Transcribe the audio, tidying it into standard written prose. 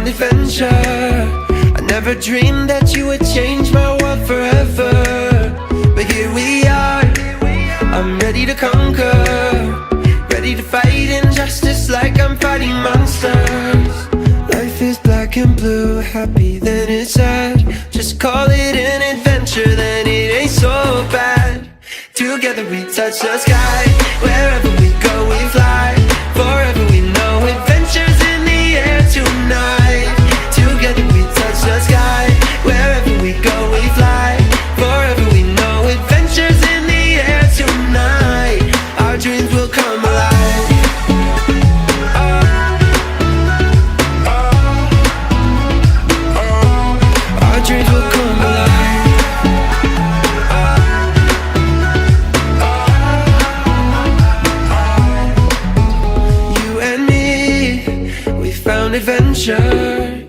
adventure. I never dreamed that you would change my world forever, but here we are. I'm ready to conquer, ready to fight injustice like I'm fighting monsters. Life is black and blue, happy then it's sad. Just call it an adventure, then it ain't so bad. Together we touch the sky, wherever we go we fly. Forever we know adventures in the air tonight. Together we touch the sky, wherever we go we fly. Forever we know adventures in the air tonight. Our dreams will come alive. Our dreams will come alive. You and me, we found adventure.